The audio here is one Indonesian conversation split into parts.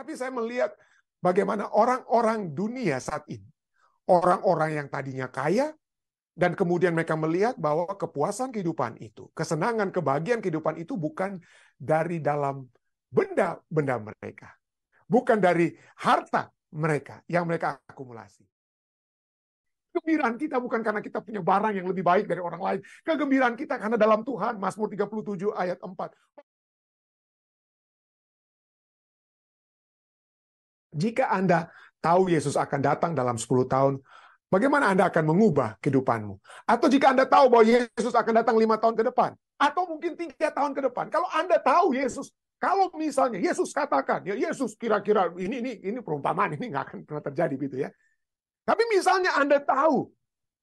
Tapi saya melihat bagaimana orang-orang dunia saat ini, orang-orang yang tadinya kaya, dan kemudian mereka melihat bahwa kepuasan kehidupan itu, kesenangan, kebahagiaan kehidupan itu bukan dari dalam benda-benda mereka. Bukan dari harta mereka yang mereka akumulasi. Kegembiraan kita bukan karena kita punya barang yang lebih baik dari orang lain. Kegembiraan kita karena dalam Tuhan. Mazmur 37 ayat 4. Jika Anda tahu Yesus akan datang dalam 10 tahun, bagaimana Anda akan mengubah kehidupanmu? Atau jika Anda tahu bahwa Yesus akan datang 5 tahun ke depan, atau mungkin 3 tahun ke depan, kalau Anda tahu Yesus, kalau misalnya Yesus katakan, ya Yesus kira-kira ini perumpamaan, ini nggak akan pernah terjadi gitu ya. Tapi misalnya Anda tahu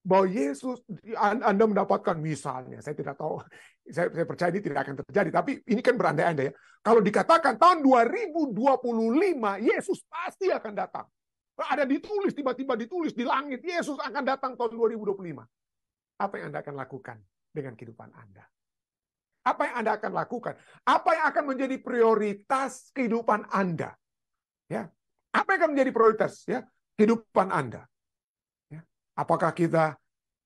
bahwa Yesus, Anda mendapatkan misalnya, saya tidak tahu, saya percaya ini tidak akan terjadi, tapi ini kan berandai-andai ya. Kalau dikatakan tahun 2025, Yesus pasti akan datang. Ada ditulis, tiba-tiba ditulis di langit, Yesus akan datang tahun 2025. Apa yang Anda akan lakukan dengan kehidupan Anda? Apa yang Anda akan lakukan? Apa yang akan menjadi prioritas kehidupan Anda? Ya, apa yang akan menjadi prioritas ya kehidupan Anda? Ya. Apakah kita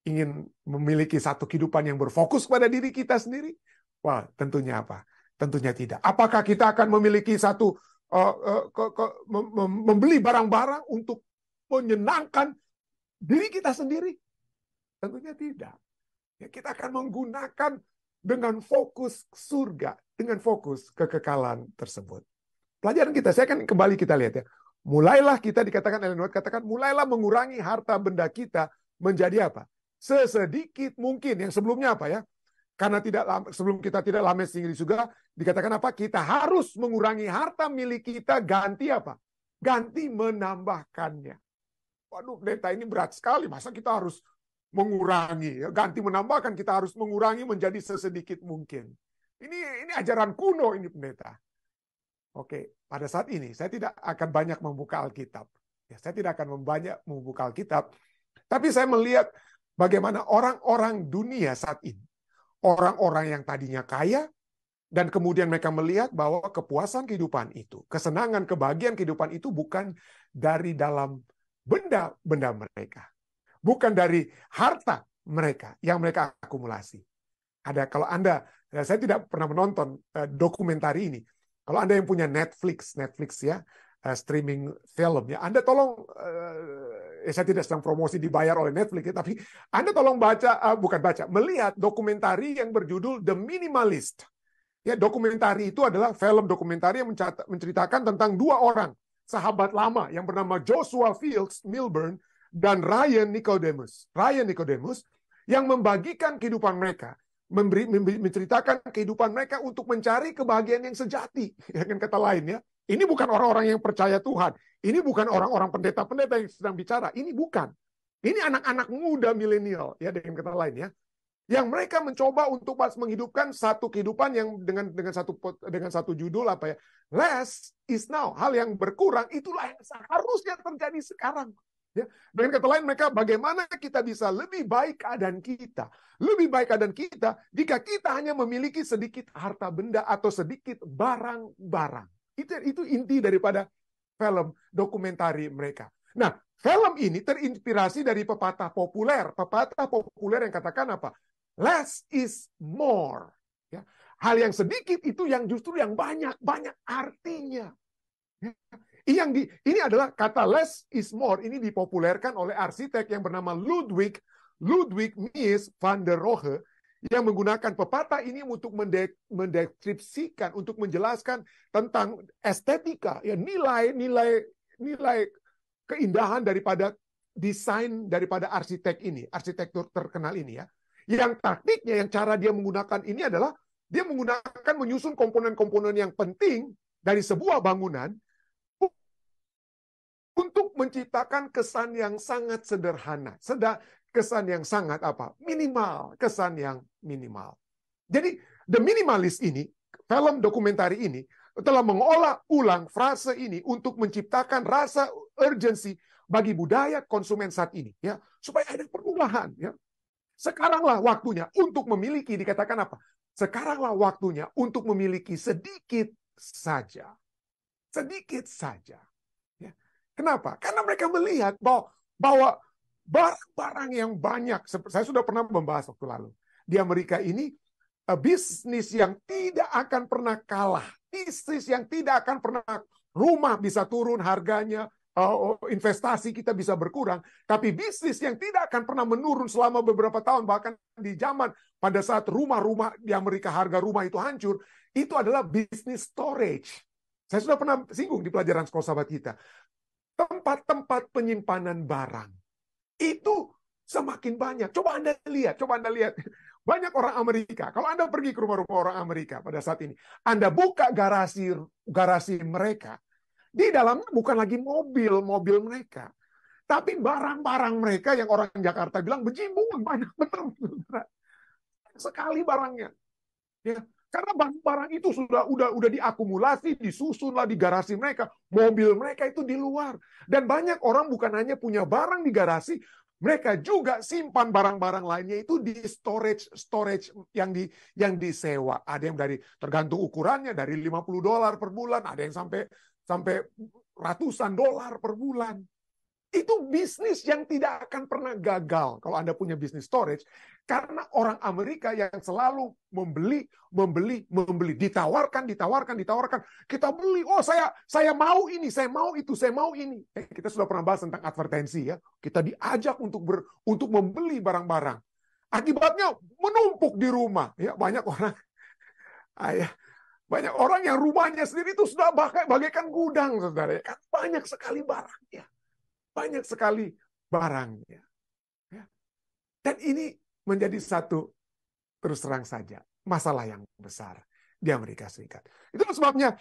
ingin memiliki satu kehidupan yang berfokus pada diri kita sendiri? Wah, tentunya apa? Tentunya tidak. Apakah kita akan memiliki satu membeli barang-barang untuk menyenangkan diri kita sendiri? Tentunya tidak. Ya, kita akan menggunakan dengan fokus surga, dengan fokus kekekalan tersebut. Pelajaran kita, saya akan kembali kita lihat ya. Mulailah kita dikatakan, Ellen White katakan, mulailah mengurangi harta benda kita menjadi apa? Sesedikit mungkin. Yang sebelumnya apa ya? Karena sebelum kita tidak lama singgah di surga, dikatakan apa? Kita harus mengurangi harta milik kita, ganti apa? Ganti menambahkannya. Waduh, pendeta ini berat sekali. Masa kita harus mengurangi, ganti menambahkan, kita harus mengurangi menjadi sesedikit mungkin. Ini ajaran kuno ini pendeta. Oke, pada saat ini saya tidak akan banyak membuka Alkitab. Ya, saya tidak akan banyak membuka Alkitab, tapi saya melihat bagaimana orang-orang dunia saat ini, orang-orang yang tadinya kaya, dan kemudian mereka melihat bahwa kepuasan kehidupan itu, kesenangan, kebahagiaan kehidupan itu bukan dari dalam benda-benda mereka. Bukan dari harta mereka yang mereka akumulasi. Kalau Anda, saya tidak pernah menonton dokumentari ini. Kalau Anda yang punya Netflix ya, streaming film ya, Anda tolong, saya tidak sedang promosi dibayar oleh Netflix ya, tapi Anda tolong melihat dokumentari yang berjudul The Minimalist. Ya, dokumentari itu adalah film dokumentari yang menceritakan tentang 2 orang sahabat lama yang bernama Joshua Fields Milburn dan Ryan Nicodemus yang membagikan kehidupan mereka, menceritakan kehidupan mereka untuk mencari kebahagiaan yang sejati. Dengan kata lain ya, ini bukan orang-orang yang percaya Tuhan, ini bukan orang-orang pendeta-pendeta yang sedang bicara, ini bukan. Ini anak-anak muda milenial ya, dengan kata lain ya, yang mereka mencoba untuk menghidupkan satu kehidupan yang dengan satu judul apa ya, less is now, hal yang berkurang itulah yang seharusnya terjadi sekarang. Ya, dengan kata lain mereka, bagaimana kita bisa lebih baik keadaan kita, jika kita hanya memiliki sedikit harta benda atau sedikit barang-barang. Itu inti daripada film dokumentari mereka. Nah, film ini terinspirasi dari pepatah populer yang katakan apa? Less is more. Ya, hal yang sedikit itu yang justru yang banyak artinya. Ya. Ini adalah kata less is more. Ini dipopulerkan oleh arsitek yang bernama Ludwig Mies van der Rohe, yang menggunakan pepatah ini untuk mendeskripsikan, untuk menjelaskan tentang estetika, ya, nilai keindahan daripada desain daripada arsitektur terkenal ini ya. Yang taktiknya, yang cara dia menggunakan ini adalah dia menyusun komponen-komponen yang penting dari sebuah bangunan untuk menciptakan kesan yang sangat sederhana, kesan yang sangat minimal, kesan yang minimal. Jadi The Minimalist ini, film dokumentari ini telah mengolah ulang frase ini untuk menciptakan rasa urgensi bagi budaya konsumen saat ini, ya, supaya ada perubahan, ya. Sekaranglah waktunya untuk memiliki, dikatakan apa? Sekaranglah waktunya untuk memiliki sedikit saja. Sedikit saja. Ya. Kenapa? Karena mereka melihat bahwa barang-barang yang banyak, saya sudah pernah membahas waktu lalu, di Amerika ini, bisnis yang tidak akan pernah kalah, bisnis yang tidak akan pernah, rumah bisa turun harganya, investasi kita bisa berkurang, tapi bisnis yang tidak akan pernah menurun selama beberapa tahun, bahkan di zaman pada saat rumah-rumah di Amerika, harga rumah itu hancur, itu adalah bisnis storage. Saya sudah pernah singgung di pelajaran sekolah sahabat kita. Tempat-tempat penyimpanan barang itu semakin banyak. Coba Anda lihat. Banyak orang Amerika. Kalau Anda pergi ke rumah-rumah orang Amerika pada saat ini, Anda buka garasi mereka, di dalamnya bukan lagi mobil mereka, tapi barang-barang mereka yang orang Jakarta bilang bejimbungan, banyak benar sekali barangnya. Ya, karena barang-barang itu udah diakumulasi, disusun lah di garasi mereka, mobil mereka itu di luar. Dan banyak orang bukan hanya punya barang di garasi, mereka juga simpan barang-barang lainnya itu di storage yang disewa. Ada yang tergantung ukurannya dari $50 per bulan, ada yang sampai ratusan dolar per bulan. Itu bisnis yang tidak akan pernah gagal kalau Anda punya bisnis storage, karena orang Amerika yang selalu membeli, ditawarkan. Kita beli, oh saya mau ini, saya mau itu, saya mau ini. Kita sudah pernah bahas tentang advertensi ya. Kita diajak untuk membeli barang-barang. Akibatnya menumpuk di rumah. Ya, banyak orang yang rumahnya sendiri itu sudah bagaikan gudang, saudara. Kan banyak sekali barangnya. Banyak sekali barangnya. Dan ini menjadi satu, terus terang saja, masalah yang besar di Amerika Serikat. Itulah sebabnya,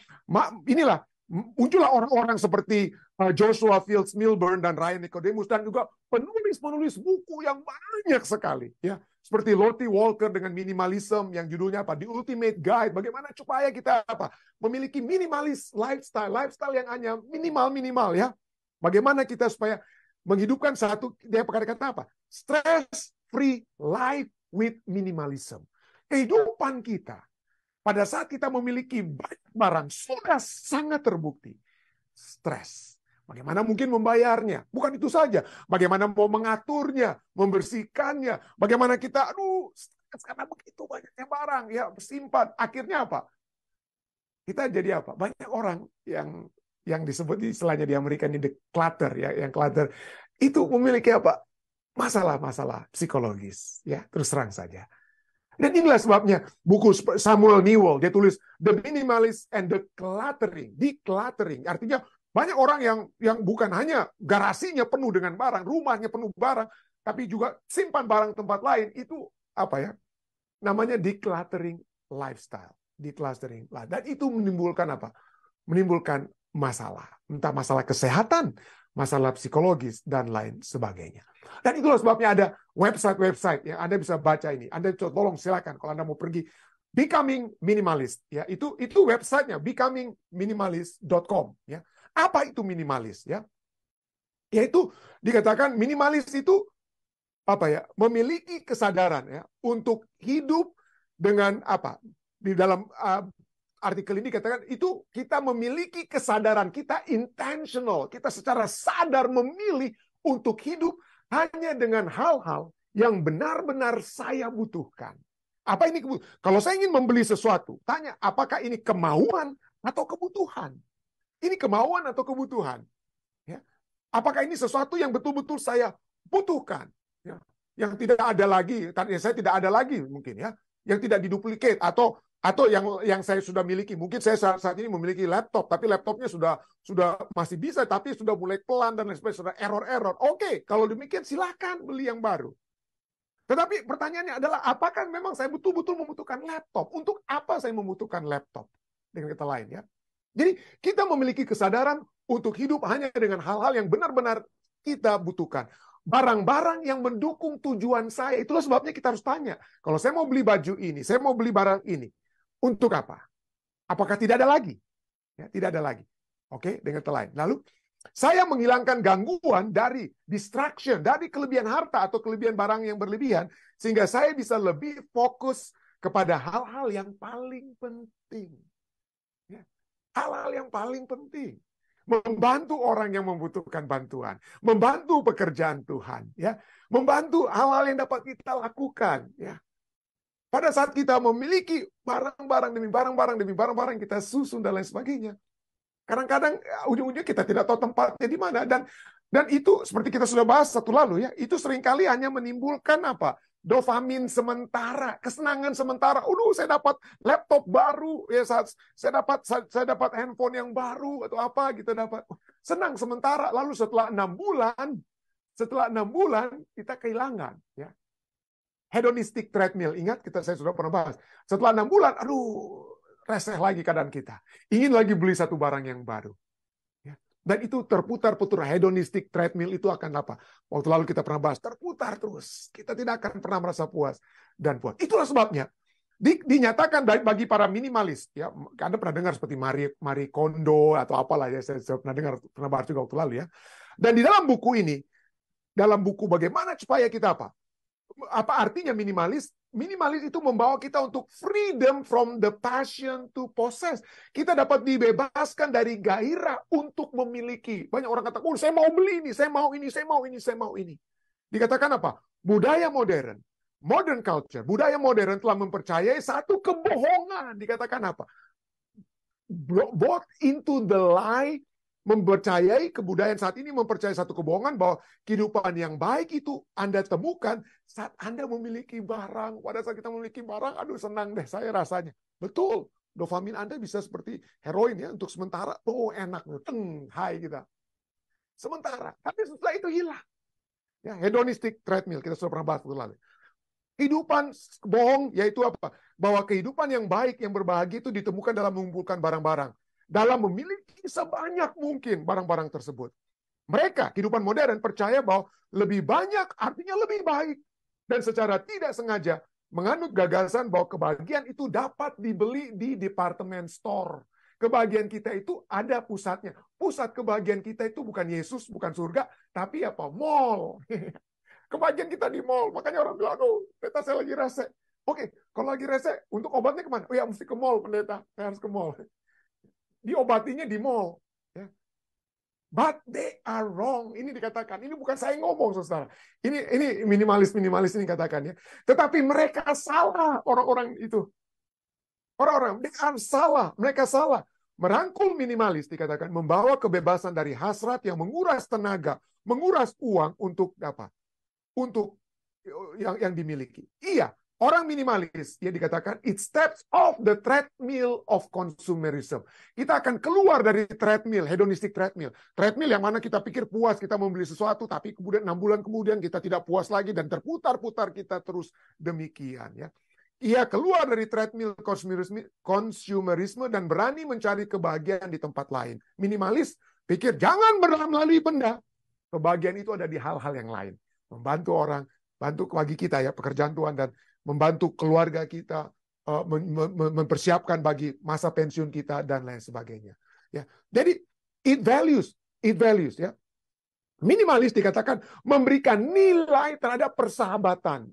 inilah, muncullah orang-orang seperti Joshua Fields Millburn dan Ryan Nicodemus, dan juga penulis-penulis buku yang banyak sekali. Ya, seperti Lottie Walker dengan minimalism, yang judulnya apa? The Ultimate Guide. Bagaimana supaya kita memiliki minimalis lifestyle yang hanya minimal ya. Bagaimana kita supaya menghidupkan dia kata apa? Stress-free life with minimalism. Kehidupan kita, pada saat kita memiliki banyak barang, sudah sangat terbukti. Stres. Bagaimana mungkin membayarnya? Bukan itu saja. Bagaimana mau mengaturnya, membersihkannya. Bagaimana kita, stres karena begitu banyaknya barang. Ya, bersimpan. Akhirnya apa? Kita jadi apa? Banyak orang yang disebut istilahnya di Amerika ini the clutter ya, yang clutter itu memiliki apa? Masalah-masalah psikologis ya, terus terang saja. Dan inilah sebabnya buku Samuel Newell dia tulis The Minimalist and the Cluttering, decluttering. Artinya banyak orang yang bukan hanya garasinya penuh dengan barang, rumahnya penuh barang, tapi juga simpan barang tempat lain. Itu apa ya? Namanya decluttering lifestyle, decluttering. Dan itu menimbulkan apa? Menimbulkan masalah, entah masalah kesehatan, masalah psikologis, dan lain sebagainya. Dan itulah sebabnya ada website yang Anda bisa baca ini. Anda tolong silakan kalau Anda mau pergi Becoming Minimalist ya, itu websitenya becomingminimalist.com ya. Apa itu minimalis ya? Yaitu dikatakan minimalis itu apa ya? Memiliki kesadaran ya untuk hidup dengan apa? Di dalam artikel ini katakan itu kita memiliki kesadaran, kita intentional, kita secara sadar memilih untuk hidup hanya dengan hal-hal yang benar-benar saya butuhkan. Apa ini kebutuhan? Kalau saya ingin membeli sesuatu, tanya apakah ini kemauan atau kebutuhan? Ini kemauan atau kebutuhan? Ya. Apakah ini sesuatu yang betul-betul saya butuhkan? Ya. Yang tidak ada lagi, saya tidak ada lagi mungkin ya, yang tidak diduplikat atau yang saya sudah miliki. Mungkin saya saat ini memiliki laptop, tapi laptopnya sudah masih bisa, tapi sudah mulai pelan dan lain sebagainya, sudah error. Oke, kalau demikian silakan beli yang baru. Tetapi pertanyaannya adalah, apakah memang saya betul-betul membutuhkan laptop? Untuk apa saya membutuhkan laptop? Dengan kata lain ya. Jadi kita memiliki kesadaran untuk hidup hanya dengan hal-hal yang benar-benar kita butuhkan. Barang-barang yang mendukung tujuan saya. Itulah sebabnya kita harus tanya. Kalau saya mau beli baju ini, saya mau beli barang ini. Untuk apa? Apakah tidak ada lagi? Ya, tidak ada lagi. Oke, dengan kata lain. Lalu, saya menghilangkan gangguan dari distraction, dari kelebihan harta atau kelebihan barang yang berlebihan, sehingga saya bisa lebih fokus kepada hal-hal yang paling penting. Ya. hal-hal yang paling penting. Membantu orang yang membutuhkan bantuan, membantu pekerjaan Tuhan, ya, membantu hal-hal yang dapat kita lakukan, ya. Pada saat kita memiliki barang-barang demi barang-barang demi barang-barang kita susun dan lain sebagainya, kadang-kadang ujung-ujungnya kita tidak tahu tempatnya di mana, dan itu seperti kita sudah bahas satu lalu, ya, itu seringkali hanya menimbulkan apa? Dopamin sementara, kesenangan sementara. Saya dapat laptop baru, ya, saya dapat handphone yang baru atau apa gitu, dapat senang sementara. Lalu setelah 6 bulan kita kehilangan, ya. Hedonistic treadmill, ingat saya sudah pernah bahas. Setelah 6 bulan, reseh lagi keadaan kita. Ingin lagi beli satu barang yang baru. Dan itu terputar-putar. Hedonistic treadmill itu akan apa? Waktu lalu kita pernah bahas, terputar terus. Kita tidak akan pernah merasa puas dan puas. Itulah sebabnya dinyatakan bagi para minimalis. Ya, Anda pernah dengar seperti Marie Kondo atau apalah, ya, saya pernah dengar, pernah bahas juga waktu lalu, ya. Dan di dalam buku ini, dalam buku bagaimana supaya kita apa artinya minimalis? Minimalis itu membawa kita untuk freedom from the passion to possess. Kita dapat dibebaskan dari gairah untuk memiliki. Banyak orang kata, saya mau beli ini, saya mau ini, saya mau ini, saya mau ini. Dikatakan apa? Budaya modern, modern culture, budaya modern telah mempercayai satu kebohongan. Dikatakan apa? Bought into the lie, mempercayai kebudayaan saat ini mempercayai satu kebohongan bahwa kehidupan yang baik itu Anda temukan saat Anda memiliki barang. Pada saat kita memiliki barang, senang deh saya rasanya. Betul, dopamin Anda bisa seperti heroin, ya, untuk sementara. Enak, hai kita. Sementara, tapi setelah itu hilang. Ya, hedonistic treadmill, kita sudah pernah bahas lalu. Kehidupan bohong, yaitu apa? Bahwa kehidupan yang baik, yang berbahagia itu ditemukan dalam mengumpulkan barang-barang. Dalam memiliki sebanyak mungkin barang-barang tersebut. Mereka, kehidupan modern, percaya bahwa lebih banyak artinya lebih baik. Dan secara tidak sengaja menganut gagasan bahwa kebahagiaan itu dapat dibeli di department store. Kebahagiaan kita itu ada pusatnya. Pusat kebahagiaan kita itu bukan Yesus, bukan surga, tapi apa? Mall. Kebahagiaan kita di mall. Makanya orang bilang, pendeta saya lagi rese. Oke, kalau lagi rese, untuk obatnya kemana? Mesti ke mall, pendeta. Saya harus ke mall. Diobatinya di mall. Ya. But they are wrong. Ini dikatakan. Ini bukan saya ngomong, saudara. Ini minimalis ini katakan, ya. Tetapi mereka salah, orang-orang itu. Orang-orang, they are salah. Mereka salah. Merangkul minimalis dikatakan membawa kebebasan dari hasrat yang menguras tenaga, menguras uang untuk apa? Untuk yang dimiliki. Iya. Orang minimalis, ya, dikatakan, it steps off the treadmill of consumerism. Kita akan keluar dari treadmill, hedonistic treadmill. Treadmill yang mana kita pikir puas, kita membeli sesuatu, tapi kemudian 6 bulan kemudian kita tidak puas lagi, dan terputar-putar kita terus demikian. Ya. Ia keluar dari treadmill consumerisme dan berani mencari kebahagiaan di tempat lain. Minimalis pikir, jangan melalui benda. Kebahagiaan itu ada di hal-hal yang lain. Membantu orang, bantu bagi kita, ya, pekerjaan Tuhan, dan membantu keluarga kita, mempersiapkan bagi masa pensiun kita, dan lain sebagainya. Ya, jadi it values, ya. Minimalis dikatakan memberikan nilai terhadap persahabatan,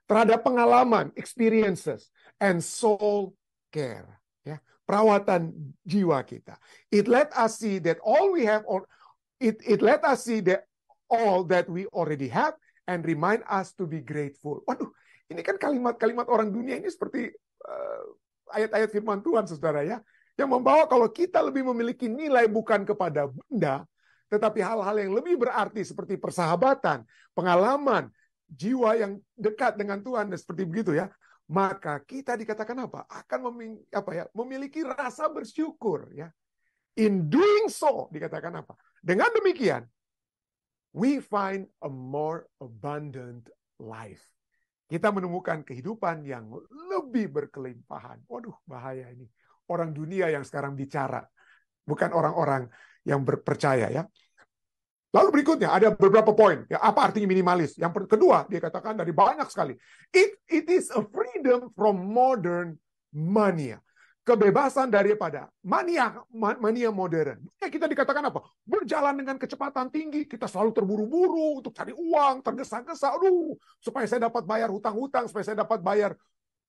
terhadap pengalaman, experiences, and soul care. Ya, perawatan jiwa kita. It let us see that all we have, or it let us see that all that we already have, and remind us to be grateful. Waduh, ini kan kalimat-kalimat orang dunia ini seperti ayat-ayat firman Tuhan, saudara, ya. Yang membawa kalau kita lebih memiliki nilai bukan kepada benda, tetapi hal-hal yang lebih berarti seperti persahabatan, pengalaman, jiwa yang dekat dengan Tuhan, dan seperti begitu, ya. Maka kita dikatakan apa? Akan memiliki rasa bersyukur, ya. In doing so, dikatakan apa? Dengan demikian, we find a more abundant life. Kita menemukan kehidupan yang lebih berkelimpahan. Waduh, bahaya ini. Orang dunia yang sekarang bicara. Bukan orang-orang yang berpercaya, ya. Lalu berikutnya ada beberapa poin. Ya, apa artinya minimalis? Yang kedua, dia katakan dari banyak sekali. It is a freedom from modern mania. Kebebasan daripada mania modern. Kita dikatakan apa? Berjalan dengan kecepatan tinggi, kita selalu terburu-buru untuk cari uang, tergesa-gesa, supaya saya dapat bayar hutang-hutang, supaya saya dapat bayar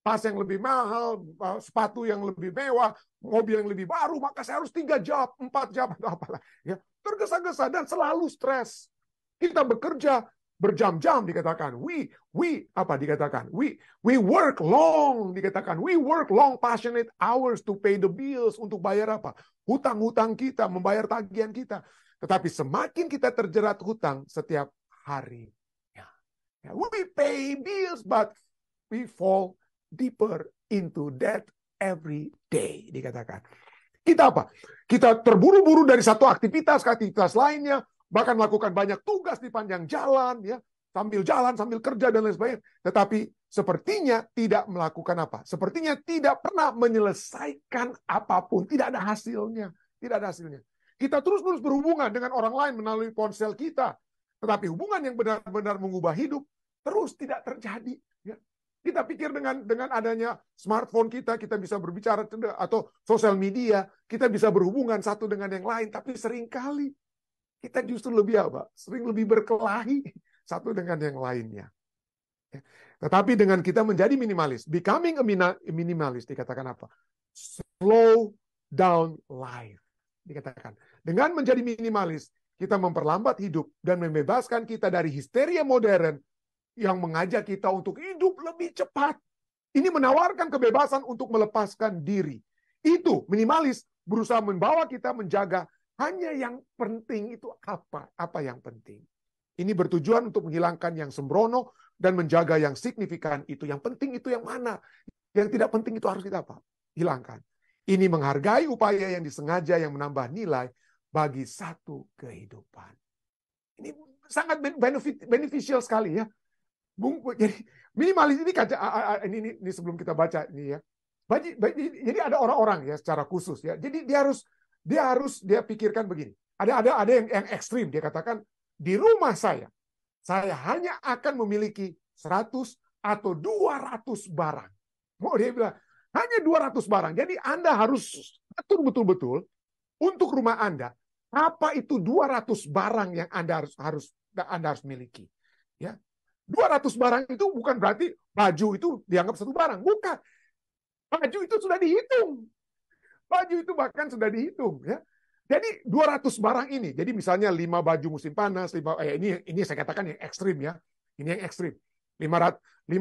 tas yang lebih mahal, sepatu yang lebih mewah, mobil yang lebih baru, maka saya harus 3 job, 4 job, atau apalah. Ya, tergesa-gesa dan selalu stres. Kita bekerja berjam-jam dikatakan. Apa dikatakan? We work long dikatakan. We work long passionate hours to pay the bills, untuk bayar apa? Hutang-hutang kita, membayar tagihan kita. Tetapi semakin kita terjerat hutang setiap hari, we pay bills, but we fall deeper into debt every day, dikatakan. Kita apa? Kita terburu-buru dari satu aktivitas ke aktivitas lainnya, bahkan melakukan banyak tugas di panjang jalan, ya, jalan, sambil kerja, dan lain sebagainya. Tetapi sepertinya tidak melakukan apa? Sepertinya tidak pernah menyelesaikan apapun. Tidak ada hasilnya. Tidak ada hasilnya. Kita terus-menerus berhubungan dengan orang lain melalui ponsel kita. Tetapi hubungan yang benar-benar mengubah hidup terus tidak terjadi. Ya. Kita pikir dengan adanya smartphone kita bisa berbicara, atau sosial media, kita bisa berhubungan satu dengan yang lain. Tapi seringkali kita justru lebih apa? Sering lebih berkelahi satu dengan yang lainnya. Tetapi dengan kita menjadi minimalis, becoming a minimalis, dikatakan apa? Slow down life. Dikatakan. Dengan menjadi minimalis, kita memperlambat hidup dan membebaskan kita dari histeria modern yang mengajak kita untuk hidup lebih cepat. Ini menawarkan kebebasan untuk melepaskan diri. Itu, minimalis, berusaha membawa kita menjaga hanya yang penting. Itu apa yang penting. Ini bertujuan untuk menghilangkan yang sembrono dan menjaga yang signifikan itu. Yang penting itu yang mana? Yang tidak penting itu harus kita hilangkan. Ini menghargai upaya yang disengaja yang menambah nilai bagi satu kehidupan. Ini sangat beneficial sekali, ya. Jadi minimalis ini sebelum kita baca ini, ya. Jadi ada orang-orang, ya, secara khusus, ya. Jadi dia pikirkan begini. Ada yang ekstrim. Dia katakan, di rumah saya hanya akan memiliki 100 atau 200 barang. Dia bilang hanya 200 barang. Jadi Anda harus atur betul-betul untuk rumah Anda. Apa itu 200 barang yang Anda harus miliki? Ya. 200 barang itu bukan berarti baju itu dianggap satu barang. Bukan. Baju itu sudah dihitung. Baju itu bahkan sudah dihitung. Ya. Jadi 200 barang ini. Jadi misalnya 5 baju musim panas. Ini saya katakan yang ekstrim, ya. Ini yang ekstrim. 5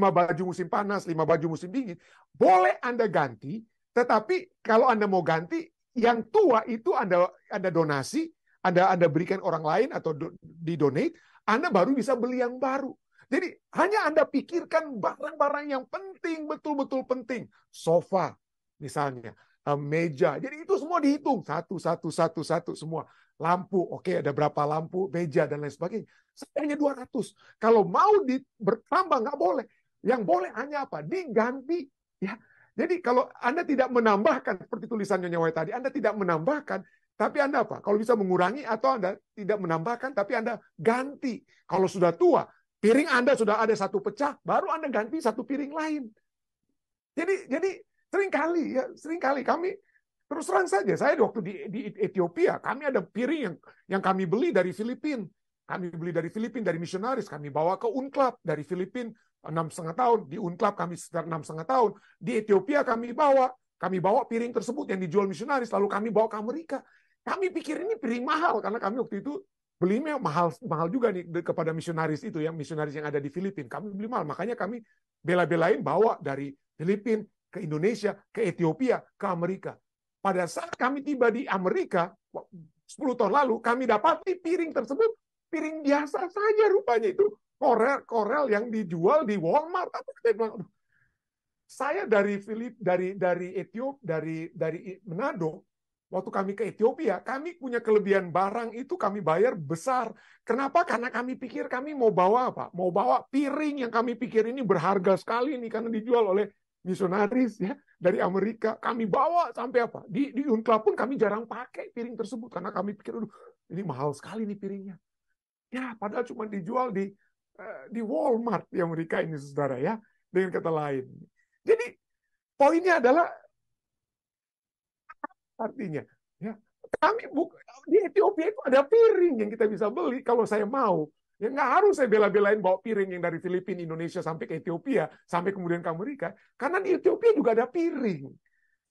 baju musim panas, 5 baju musim dingin. Boleh Anda ganti. Tetapi kalau Anda mau ganti, yang tua itu Anda donasi. Anda berikan orang lain atau didonate. Anda baru bisa beli yang baru. Jadi hanya Anda pikirkan barang-barang yang penting, betul-betul penting. Sofa misalnya, meja. Jadi itu semua dihitung. Satu semua. Lampu, oke, ada berapa lampu, meja, dan lain sebagainya. Hanya 200. Kalau mau bertambah, nggak boleh. Yang boleh hanya apa? Diganti. Ya. Jadi kalau Anda tidak menambahkan, seperti tulisan Nyonya Wai tadi, Anda tidak menambahkan, tapi Anda apa? Kalau bisa mengurangi, atau Anda tidak menambahkan, tapi Anda ganti. Kalau sudah tua, piring Anda sudah ada satu pecah, baru Anda ganti satu piring lain. Jadi seringkali kami terus terang saja. Saya waktu di Ethiopia, kami ada piring yang kami beli dari Filipina. Kami beli dari Filipina, dari misionaris. Kami bawa ke UNCLAP dari Filipina 6,5 tahun. Di UNCLAP kami sekitar 6,5 tahun. Di Ethiopia kami bawa piring tersebut yang dijual misionaris. Lalu kami bawa ke Amerika. Kami pikir ini piring mahal karena kami waktu itu belinya mahal juga nih kepada misionaris itu, yang misionaris yang ada di Filipina. Kami beli mahal, makanya kami bela-belain bawa dari Filipina ke Indonesia, ke Ethiopia, ke Amerika. Pada saat kami tiba di Amerika 10 tahun lalu, kami dapati piring tersebut piring biasa saja rupanya, itu korel yang dijual di Walmart. Saya dari Manado. Waktu kami ke Ethiopia, kami punya kelebihan barang itu kami bayar besar. Kenapa? Karena kami pikir kami mau bawa apa? Mau bawa piring yang kami pikir ini berharga sekali nih karena dijual oleh misionaris, ya, dari Amerika. Kami bawa sampai apa? Di UNCLAP pun kami jarang pakai piring tersebut karena kami pikir, ini mahal sekali nih piringnya. Ya, padahal cuma dijual di Walmart di Amerika ini, saudara, ya, dengan kata lain. Jadi poinnya adalah artinya, ya, kami di Ethiopia itu ada piring yang kita bisa beli kalau saya mau. Ya nggak harus saya bela-belain bawa piring yang dari Filipina, Indonesia sampai ke Ethiopia, sampai kemudian ke Amerika. Karena di Ethiopia juga ada piring.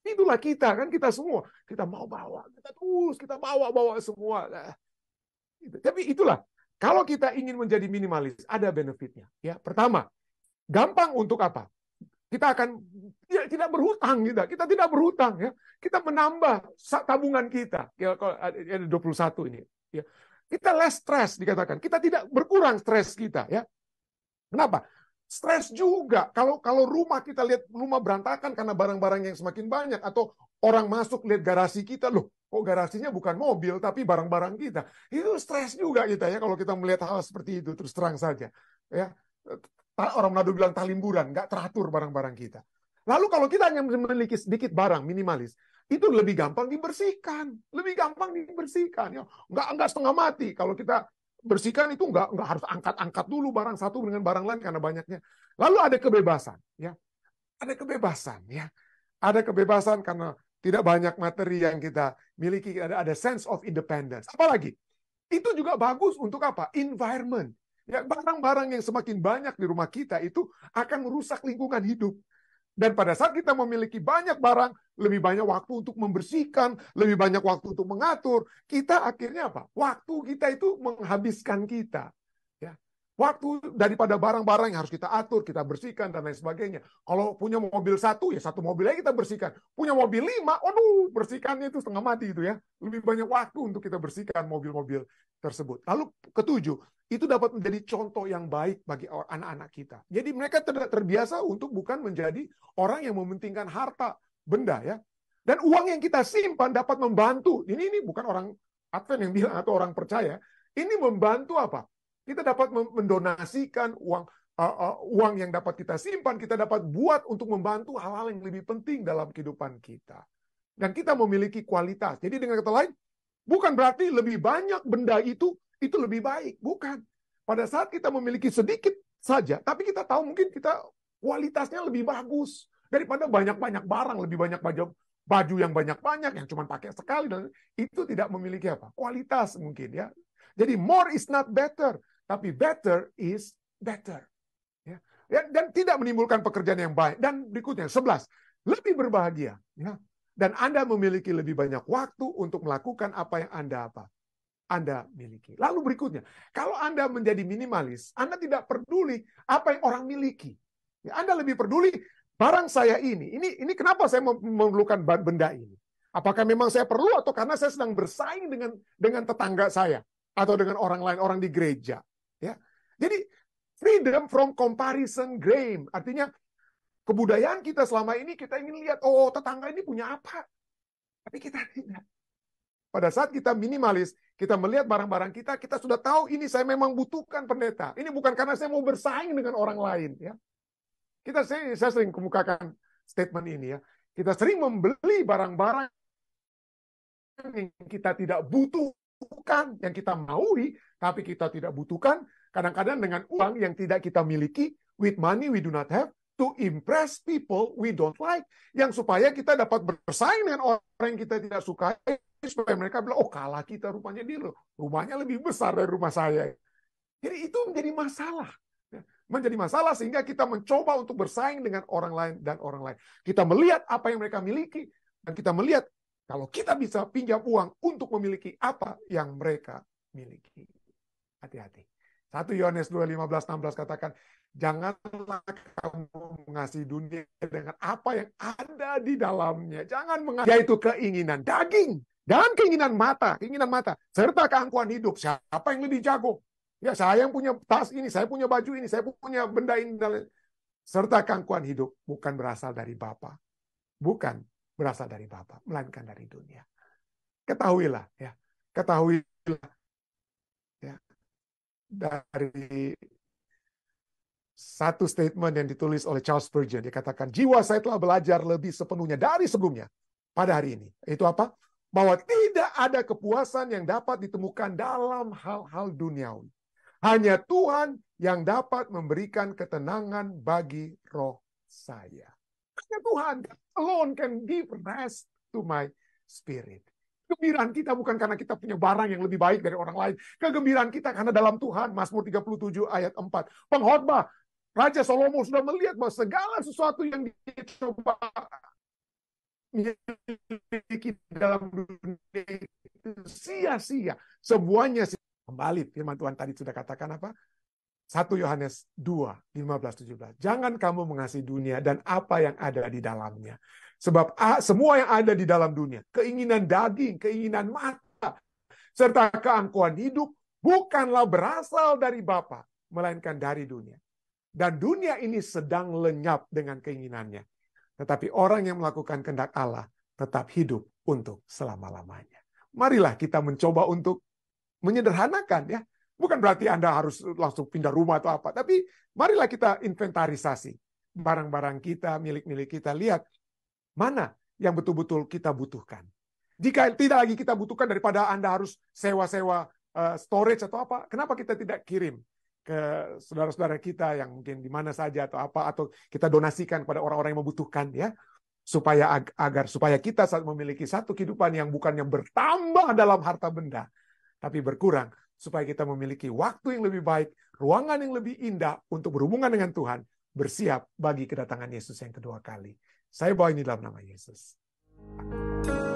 Itulah kita, kan kita semua. Kita mau bawa, kita bawa semua. Nah, tapi itulah, kalau kita ingin menjadi minimalis, ada benefitnya. Ya, pertama, gampang untuk apa? Kita akan tidak berhutang, kita tidak berhutang, ya. Kita menambah tabungan kita. Ya, kalau ada 21 ini, ya. Kita less stress dikatakan. Kita tidak berkurang stres kita, ya. Kenapa? Stres juga. Kalau rumah kita lihat rumah berantakan karena barang-barang yang semakin banyak, atau orang masuk lihat garasi kita, loh, kok garasinya bukan mobil tapi barang-barang kita. Itu stres juga kita, ya, kalau kita melihat hal seperti itu, terus terang saja. Ya. Orang Manado bilang talimburan, nggak teratur barang-barang kita. Lalu kalau kita hanya memiliki sedikit barang minimalis, itu lebih gampang dibersihkan, ya. Nggak setengah mati. Kalau kita bersihkan itu nggak harus angkat-angkat dulu barang satu dengan barang lain karena banyaknya. Lalu ada kebebasan, ya. Ada kebebasan karena tidak banyak materi yang kita miliki, ada sense of independence. Apalagi itu juga bagus untuk apa? Environment. Ya, barang-barang yang semakin banyak di rumah kita itu akan merusak lingkungan hidup. Dan pada saat kita memiliki banyak barang, lebih banyak waktu untuk membersihkan, lebih banyak waktu untuk mengatur, kita akhirnya apa? Waktu kita itu menghabiskan kita. Ya. Waktu daripada barang-barang yang harus kita atur, kita bersihkan, dan lain sebagainya. Kalau punya mobil satu, ya satu mobil aja kita bersihkan. Punya mobil 5, waduh, bersihkannya itu setengah mati itu, ya. Lebih banyak waktu untuk kita bersihkan mobil-mobil tersebut. Lalu ketujuh, itu dapat menjadi contoh yang baik bagi anak-anak kita. Jadi mereka terbiasa untuk bukan menjadi orang yang mementingkan harta, benda, ya. Dan uang yang kita simpan dapat membantu. Ini bukan orang Advent yang bilang atau orang percaya. Ini membantu apa? Kita dapat mendonasikan uang yang dapat kita simpan, kita dapat buat untuk membantu hal-hal yang lebih penting dalam kehidupan kita. Dan kita memiliki kualitas. Jadi dengan kata lain, bukan berarti lebih banyak benda itu lebih baik. Bukan. Pada saat kita memiliki sedikit saja, tapi kita tahu mungkin kita kualitasnya lebih bagus daripada banyak-banyak barang, lebih banyak baju yang banyak-banyak, yang cuma pakai sekali, dan itu tidak memiliki apa? Kualitas mungkin, ya. Jadi more is not better, tapi better is better. Ya. Dan tidak menimbulkan pekerjaan yang baik. Dan berikutnya, 11, lebih berbahagia. Ya. Dan Anda memiliki lebih banyak waktu untuk melakukan apa yang Anda miliki. Lalu berikutnya, kalau Anda menjadi minimalis, Anda tidak peduli apa yang orang miliki. Ya, Anda lebih peduli barang saya ini. Ini kenapa saya memerlukan benda ini? Apakah memang saya perlu atau karena saya sedang bersaing dengan tetangga saya atau dengan orang lain, orang di gereja. Ya, jadi freedom from comparison game, artinya kebudayaan kita selama ini kita ingin lihat, oh tetangga ini punya apa, tapi kita tidak. Pada saat kita minimalis, kita melihat barang-barang kita, kita sudah tahu ini saya memang butuhkan pendeta. Ini bukan karena saya mau bersaing dengan orang lain. Ya. Saya sering kemukakan statement ini, ya. Kita sering membeli barang-barang yang kita tidak butuhkan, yang kita maui, tapi kita tidak butuhkan. Kadang-kadang dengan uang yang tidak kita miliki, with money we do not have, to impress people we don't like, yang supaya kita dapat bersaing dengan orang yang kita tidak sukai, supaya mereka bilang, oh kalah kita rupanya dia loh, rumahnya lebih besar dari rumah saya. Jadi itu menjadi masalah. Menjadi masalah sehingga kita mencoba untuk bersaing dengan orang lain dan orang lain. Kita melihat apa yang mereka miliki, dan kita melihat kalau kita bisa pinjam uang untuk memiliki apa yang mereka miliki. Hati-hati. 1 Yohanes 2:15-16 katakan, janganlah kamu mengasihi dunia dengan apa yang ada di dalamnya. Jangan mengasihi, yaitu keinginan daging dan keinginan mata, serta keangkuhan hidup. Siapa yang lebih jago? Ya, saya yang punya tas ini, saya punya baju ini, saya punya benda ini, serta keangkuhan hidup bukan berasal dari Bapa. Bukan berasal dari Bapa, melainkan dari dunia. Ketahuilah, ya. Ketahuilah, ya. Dari satu statement yang ditulis oleh Charles Spurgeon, dia katakan, jiwa saya telah belajar lebih sepenuhnya dari sebelumnya pada hari ini. Itu apa? Bahwa tidak ada kepuasan yang dapat ditemukan dalam hal-hal duniawi. Hanya Tuhan yang dapat memberikan ketenangan bagi roh saya. Hanya Tuhan alone can give rest to my spirit. Kegembiraan kita bukan karena kita punya barang yang lebih baik dari orang lain. Kegembiraan kita karena dalam Tuhan. Mazmur 37 ayat 4. Pengkhotbah Raja Salomo sudah melihat bahwa segala sesuatu yang dicoba miliki dalam dunia itu sia-sia. Semuanya sia. Kembali firman Tuhan tadi sudah katakan apa? 1 Yohanes 2, 15, 17. Jangan kamu mengasihi dunia dan apa yang ada di dalamnya. Sebab semua yang ada di dalam dunia, keinginan daging, keinginan mata, serta keangkuhan hidup, bukanlah berasal dari Bapa, melainkan dari dunia. Dan dunia ini sedang lenyap dengan keinginannya. Tetapi orang yang melakukan kehendak Allah tetap hidup untuk selama-lamanya. Marilah kita mencoba untuk menyederhanakan, ya. Bukan berarti Anda harus langsung pindah rumah atau apa. Tapi marilah kita inventarisasi barang-barang kita, milik-milik kita. Lihat mana yang betul-betul kita butuhkan. Jika tidak lagi kita butuhkan, daripada Anda harus sewa-sewa storage atau apa, kenapa kita tidak kirim ke saudara-saudara kita yang mungkin di mana saja atau apa, atau kita donasikan pada orang-orang yang membutuhkan, ya. Supaya kita saat memiliki satu kehidupan yang bukannya bertambah dalam harta benda, tapi berkurang, supaya kita memiliki waktu yang lebih baik, ruangan yang lebih indah untuk berhubungan dengan Tuhan, bersiap bagi kedatangan Yesus yang kedua kali. Saya bawa ini dalam nama Yesus. Amin.